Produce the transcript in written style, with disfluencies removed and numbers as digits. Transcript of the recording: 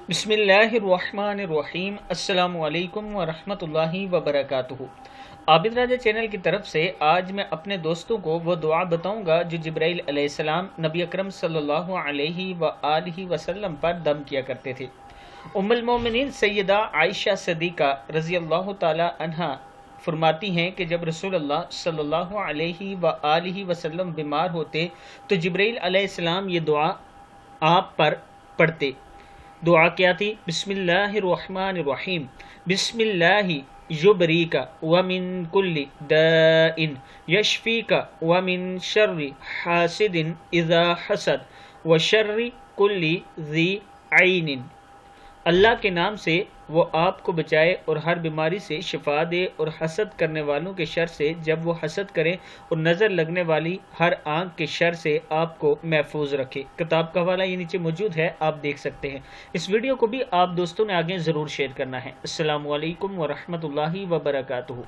بسم اللہ الرحمن الرحیم۔ السلام علیکم ورحمۃ اللہ وبرکاتہ۔ عابد راجہ چینل کی طرف سے آج میں اپنے دوستوں کو وہ دعا بتاؤں گا جو جبرائیل علیہ السلام نبی اکرم صلی اللہ علیہ وآلہ وسلم پر دم کیا کرتے تھے۔ ام المومنین سیدہ عائشہ صدیقہ رضی اللہ تعالی عنہا فرماتی ہیں کہ جب رسول اللہ صلی اللہ علیہ وآلہ وسلم بیمار ہوتے تو جبرائیل علیہ السلام یہ دعا آپ پر پڑھتے۔ دعا کیا تھی؟ بسم اللہ الرحمن الرحیم، بسم اللہ یبریک ومن کل داء یشفیک ومن شر حاسد اذا حسد وشر کل ذی عین۔ اللہ کے نام سے وہ آپ کو بچائے اور ہر بیماری سے شفا دے اور حسد کرنے والوں کے شر سے جب وہ حسد کریں، اور نظر لگنے والی ہر آنکھ کے شر سے آپ کو محفوظ رکھے۔ کتاب کا حوالہ یہ نیچے موجود ہے، آپ دیکھ سکتے ہیں۔ اس ویڈیو کو بھی آپ دوستوں نے آگے ضرور شیئر کرنا ہے۔ السلام علیکم ورحمۃ اللہ وبرکاتہ۔